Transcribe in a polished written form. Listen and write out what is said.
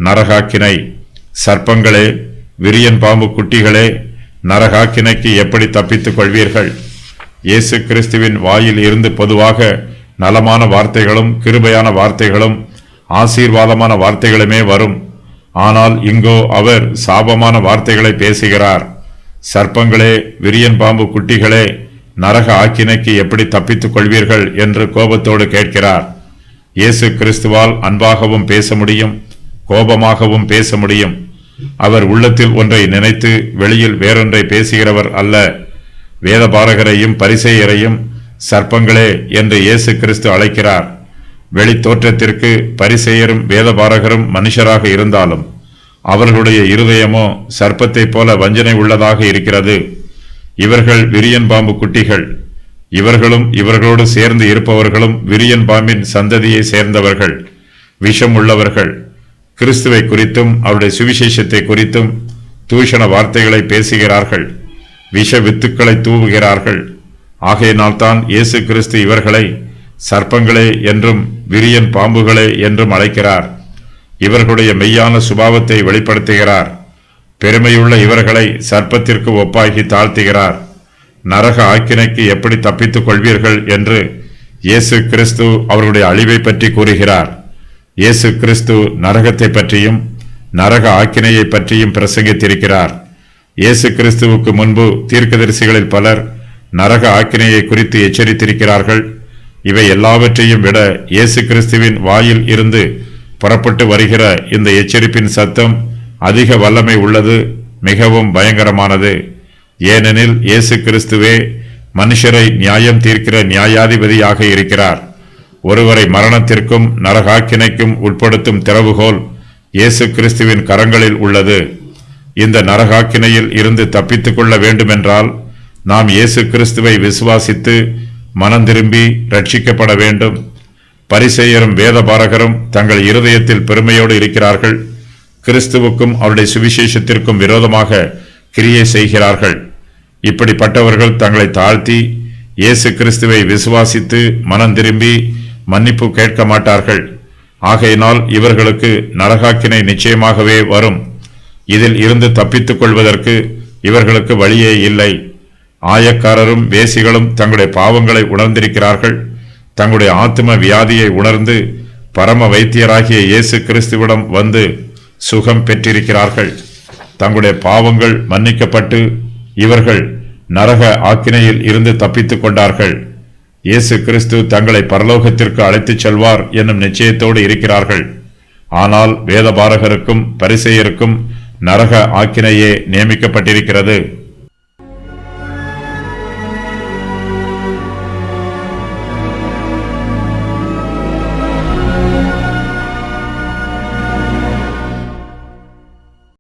நரகாக்கினை. சர்ப்பங்களே, விரியன் பாம்பு குட்டிகளே, நரகாக்கினைக்கு எப்படி தப்பித்துக் கொள்வீர்கள்? இயேசு கிறிஸ்துவின் வாயில் இருந்து பொதுவாக நலமான வார்த்தைகளும் கிருபையான வார்த்தைகளும் ஆசீர்வாதமான வார்த்தைகளுமே வரும். ஆனால் இங்கோ அவர் சாபமான வார்த்தைகளை பேசுகிறார். சர்ப்பங்களே, விரியன் பாம்பு குட்டிகளே, நரக ஆக்கினைக்கு எப்படி தப்பித்துக் கொள்வீர்கள் என்று கோபத்தோடு கேட்கிறார். இயேசு கிறிஸ்துவால் அன்பாகவும் பேச முடியும், கோபமாகவும் பேச முடியும். அவர் உள்ளத்தில் ஒன்றை நினைத்து வெளியில் வேறொன்றை பேசுகிறவர் அல்ல. வேதபாரகரையும் பரிசேயரையும் சர்ப்பங்களே என்று இயேசு கிறிஸ்து அழைக்கிறார். வெளி தோற்றத்திற்கு பரிசேயரும் வேதபாரகரும் மனுஷராக இருந்தாலும் அவர்களுடைய இருதயமோ சர்ப்பத்தை போல வஞ்சனை உள்ளதாக இருக்கிறது. இவர்கள் விரியன் பாம்பு குட்டிகள். இவர்களும் இவர்களோடு சேர்ந்து இருப்பவர்களும் விரியன் பாம்பின் சந்ததியை சேர்ந்தவர்கள், விஷம் உள்ளவர்கள். கிறிஸ்துவை குறித்தும் அவருடைய சுவிசேஷத்தை குறித்தும் தூஷண வார்த்தைகளை பேசுகிறார்கள், விஷ வித்துக்களை தூவுகிறார்கள். ஆகையினால்தான் இயேசு கிறிஸ்து இவர்களை சர்ப்பங்களே என்றும் விரியன் பாம்புகளே என்றும் அழைக்கிறார். இவர்களுடைய மெய்யான சுபாவத்தை வெளிப்படுத்துகிறார். பெருமையுள்ள இவர்களை சர்ப்பத்திற்கு ஒப்பாகி தாழ்த்துகிறார். நரக ஆக்கினைக்கு எப்படி தப்பித்துக் கொள்வீர்கள் என்று இயேசு கிறிஸ்து அவர்களுடைய அழிவை பற்றி கூறுகிறார். இயேசு கிறிஸ்து நரகத்தை பற்றியும் நரக ஆக்கினையை பற்றியும் பிரசங்கித்திருக்கிறார். இயேசு கிறிஸ்துவுக்கு முன்பு தீர்க்கதரிசிகளில் பலர் நரக ஆக்கினையை குறித்து எச்சரித்திருக்கிறார்கள். இவை எல்லாவற்றையும் விட இயேசு கிறிஸ்துவின் வாயில் இருந்து புறப்பட்டு வருகிற இந்த எச்சரிப்பின் சத்தம் அதிக வல்லமை உள்ளது, மிகவும் பயங்கரமானது. ஏனெனில் இயேசு கிறிஸ்துவே மனுஷரை நியாயம் தீர்க்கிற நியாயாதிபதியாக இருக்கிறார். ஒருவரை மரணத்திற்கும் நரகாக்கினைக்கும் உட்படுத்தும் திறவுகோல் இயேசு கிறிஸ்துவின் கரங்களில் உள்ளது. இந்த நரகாக்கினையில் இருந்து தப்பித்துக் கொள்ள வேண்டுமென்றால் நாம் இயேசு கிறிஸ்துவை விசுவாசித்து மனம் திரும்பி ரட்சிக்கப்பட வேண்டும். பரிசேயரும் வேதபாரகரும் தங்கள் இருதயத்தில் பெருமையோடு இருக்கிறார்கள். கிறிஸ்துவுக்கும் அவருடைய சுவிசேஷத்திற்கும் விரோதமாக கிரியை செய்கிறார்கள். இப்படிப்பட்டவர்கள் தங்களை தாழ்த்தி இயேசு கிறிஸ்துவை விசுவாசித்து மனம் திரும்பி மன்னிப்பு கேட்க மாட்டார்கள். ஆகையினால் இவர்களுக்கு நரகாக்கினை நிச்சயமாகவே வரும். இதில் இருந்து தப்பித்துக் கொள்வதற்கு இவர்களுக்கு வழியே இல்லை. ஆயக்காரரும் வேசிகளும் தங்களுடைய பாவங்களை உணர்ந்திருக்கிறார்கள். தங்களுடைய ஆத்தும வியாதியை உணர்ந்து பரம வைத்தியராகிய இயேசு கிறிஸ்துவிடம் வந்து சுகம் பெற்றிருக்கிறார்கள். தங்களுடைய பாவங்கள் மன்னிக்கப்பட்டு இவர்கள் நரக ஆக்கினையில் இருந்து தப்பித்துக் கொண்டார்கள். இயேசு கிறிஸ்து தங்களை பரலோகத்திற்கு அழைத்துச் செல்வார் என்னும் நிச்சயத்தோடு இருக்கிறார்கள். ஆனால் வேதபாரகருக்கும் பரிசேயருக்கும் நரக ஆக்கினையே நியமிக்கப்பட்டிருக்கிறது.